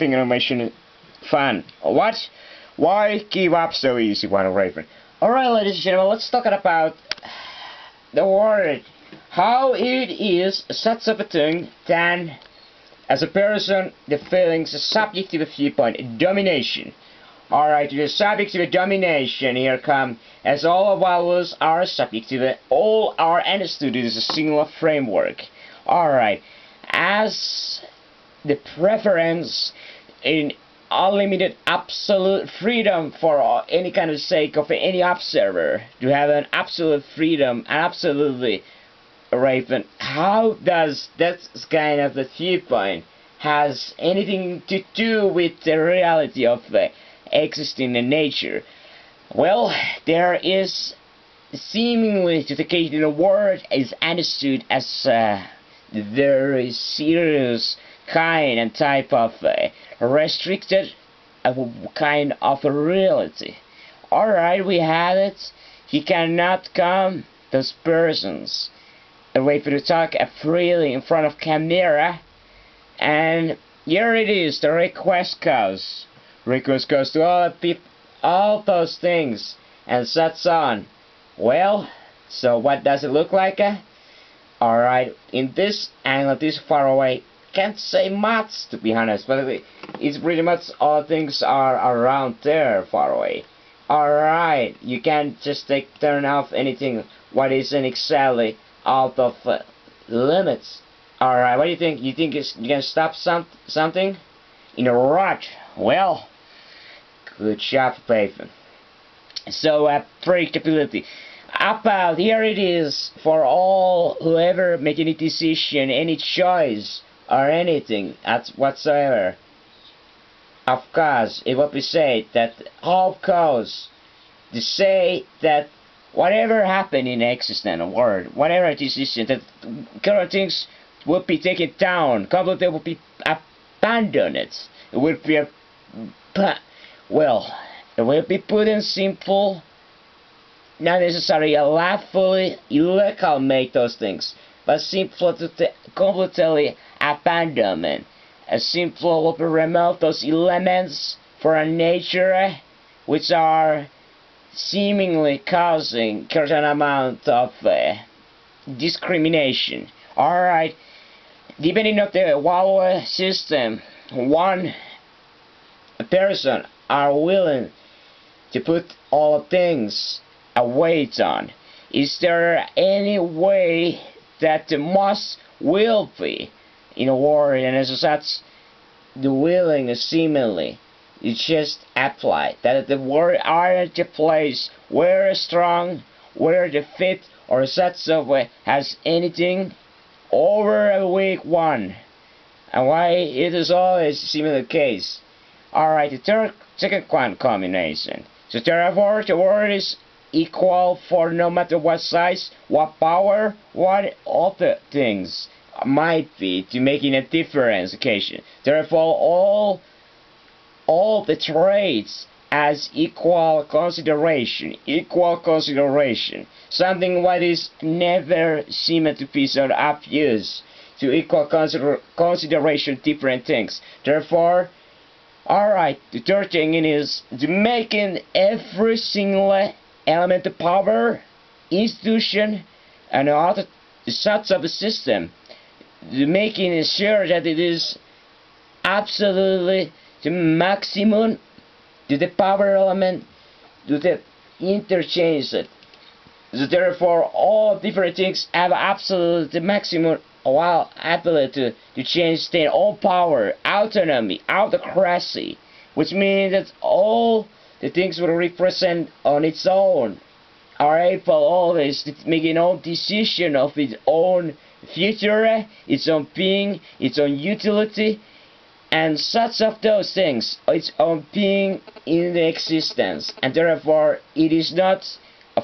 Animation fun. What? Why give up so easy, one Raven? Alright, ladies and gentlemen, let's talk about the word. How it is such of a thing than as a person, the feelings, a subjective viewpoint, domination. Alright, the subjective domination here come as all vowels are subjective, all are understood as a single framework. Alright, as the preference in unlimited absolute freedom for any kind of sake of any observer to have an absolute freedom and absolutely Raven. How does that kind of the viewpoint has anything to do with the reality of existing in nature? Well, there is seemingly to the case in the word is understood as very serious kind and type of restricted kind of a reality. Alright, we have it. He cannot come, those persons, away for to talk freely in front of camera. And here it is, the request goes. Request goes to all people, all those things, and such on. Well, so what does it look like? Alright, in this angle, this far away, can't say much to be honest, but it's pretty much all things are around there far away. Alright, you can't just turn off anything what isn't exactly out of limits. Alright, what do you think? You think you can stop something in a rut? Well, good job, Paven. So, predictability. About here it is for all whoever make any decision, any choice or anything whatsoever. Of course, it would be said that of course to say that whatever happened in existence world, whatever decision, that current things would be taken down, completely would be abandoned. It would be well, it will be put in simple, not necessarily lawfully illegal make those things, but simple to completely abandonment. A simple will be remove those elements for a nature which are seemingly causing certain amount of discrimination. Alright, depending on the value system, one person are willing to put all things a weight on. Is there any way that the must will be in a war, and as such the willing is seemingly it's just apply that the word are at the place where strong, where the fit or such of has anything over a weak one, and why it is always similar case. Alright, the second one combination. So therefore the word is equal for no matter what size, what power, what other things might be to making a difference occasion. Therefore all the traits as equal consideration, something what is never seemed to be so obvious to equal consideration different things. Therefore, alright, the third thing is to making every single element of power, institution, and other such of a system, to making sure that it is absolutely the maximum to the power element to the interchange it. So therefore all different things have absolute the maximum while ability to change their own power, autonomy, autocracy, which means that all the things will represent on its own are able always to make its own decision of its own future, its own being, its own utility, and such of those things, its own being in the existence, and therefore it is not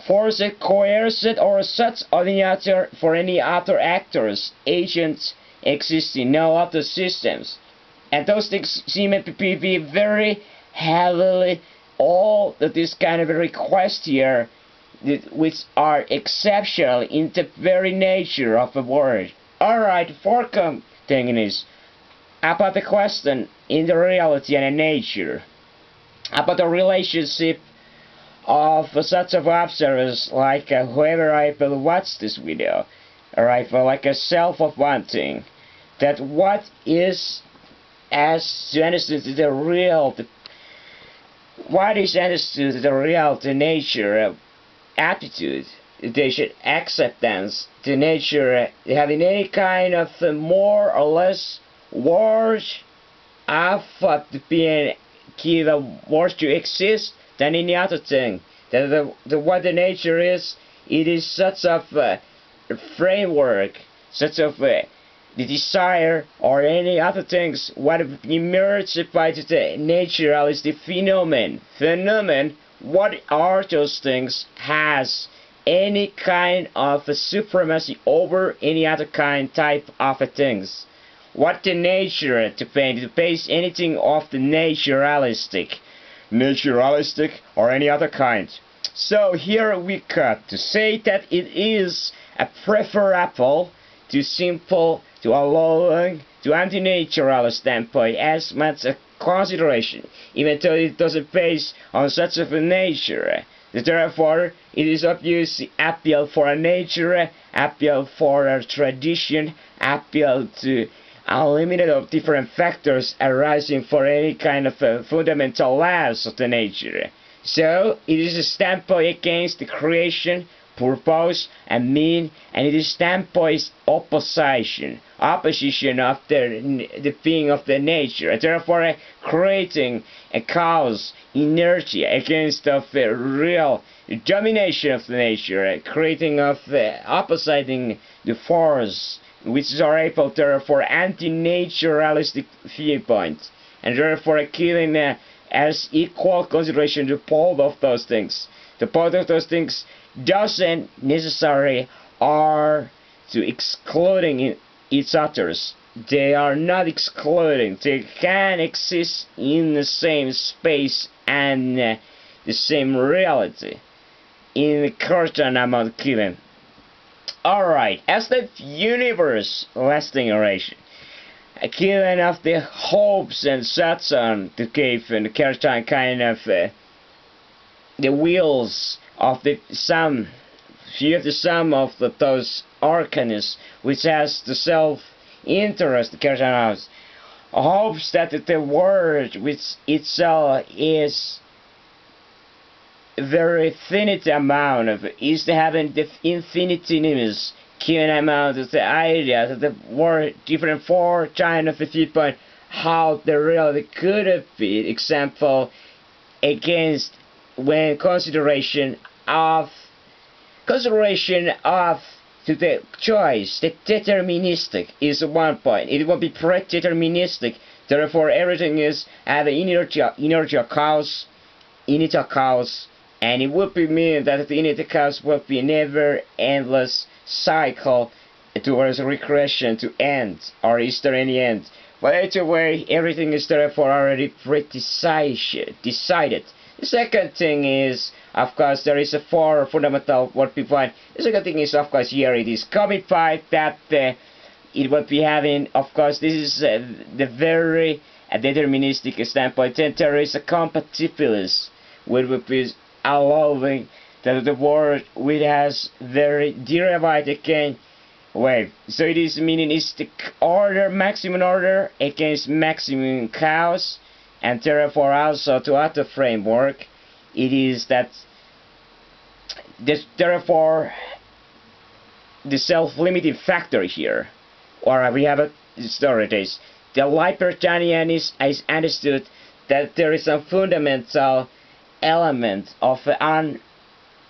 forced, coerced, or such any other for any other actors, agents existing, no other systems. And those things seem to be very heavily all that this kind of a request here, which are exceptional in the very nature of the word. Alright, fourth thing is about the question in the reality and in nature, about the relationship of such of observers like whoever I will watch this video, alright, for like a self of one thing, that what is as to understood the real, what is understood the real, the nature, attitude, they should acceptance, the nature, having any kind of more or less worth of being given worth to exist than any other thing. That what the nature is, it is such of a framework, such of the desire or any other things what emerged by the naturalistic phenomenon. What are those things has any kind of a supremacy over any other kind type of a things. What the nature to paint, to base anything off the naturalistic or any other kind. So here we cut to say that it is a preferable to simple, to allowing, to anti-natural standpoint as much a consideration, even though it doesn't base on such of a nature. Therefore, it is obviously appeal for a nature, appeal for a tradition, appeal to unlimited of different factors arising for any kind of fundamental laws of the nature. So, it is a standpoint against the creation, purpose, and mean, and it is standpoint opposition of the being of the nature. Therefore, creating a cause, inertia against of the real domination of the nature, creating of oppositing the force, which are able therefore anti-naturalistic viewpoint, and therefore killing as equal consideration to both of those things. The both of those things doesn't necessarily are to excluding each others. They are not excluding. They can exist in the same space and the same reality in a certain amount given. Alright, as the universe lasting oration, given of the hopes and such on to give and certain kind of the wheels of the sum, few of the sum of those organisms which has the self-interest, hopes that the word which itself is very finite amount of is to having the infinitesimous given amount of the idea that the word different for kind of the viewpoint how the reality could have been example against when consideration of to the choice, the deterministic is one point. It will be predeterministic. Therefore, everything is at the inertia cause, and it would be mean that the inertia cause will be never endless cycle towards regression to end, or is there any end? But either way, everything is therefore already decided. The second thing is, of course, there is a four fundamental what we find. The second thing is, of course, here it is comified that it would be having, of course, this is the very deterministic standpoint. Then there is a compatibilis, which would be allowing that the word which has very derived again wave. So it is meaning is the order, maximum order against maximum cause. And therefore also to other framework, it is that therefore the self-limiting factor here, or we have a story this. The libertarian is understood that there is a fundamental element of an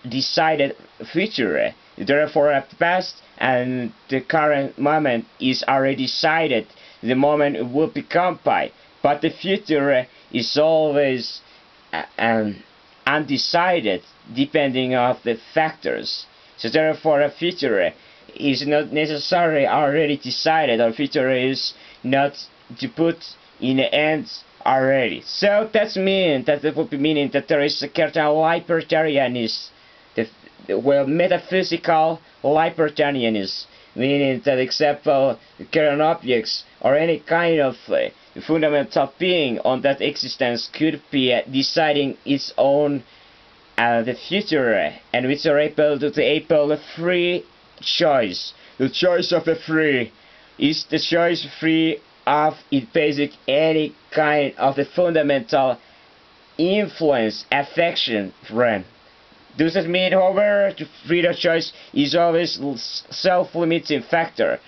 undecided future. Therefore, at the past and the current moment is already decided. The moment it will become by. But the future is always undecided, depending on the factors. So therefore, a future is not necessarily already decided, or future is not to put in the end already. So that means that it would be meaning that there is a certain libertarianism, well, metaphysical libertarianism. Meaning that except for current objects or any kind of fundamental being on that existence could be deciding its own the future, and which are able the free choice. The choice of the free is the choice free of it basic any kind of the fundamental influence, affection, friend. Does that mean, however, the freedom of choice is always self-limiting factor?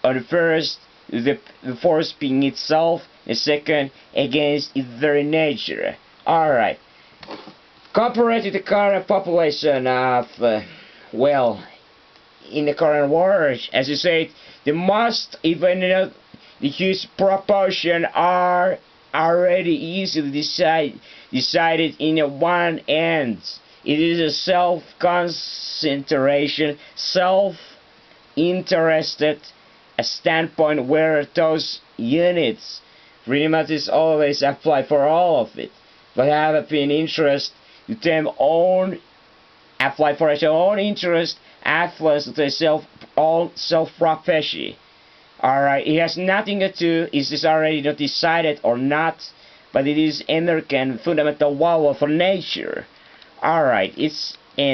On the first, the force being itself, the second, against its very nature. Alright. Compared to the current population of, well, in the current world, as you said, the most, even the huge proportion are already easily decided in one end. It is a self-concentration, self-interested standpoint where those units pretty much is always apply for all of it. But have a been interest to them own apply for their own interest, affluence to their self-prophecy. Alright, it has nothing to do, is this already not decided or not, but it is inherent fundamental law of nature. Alright, it's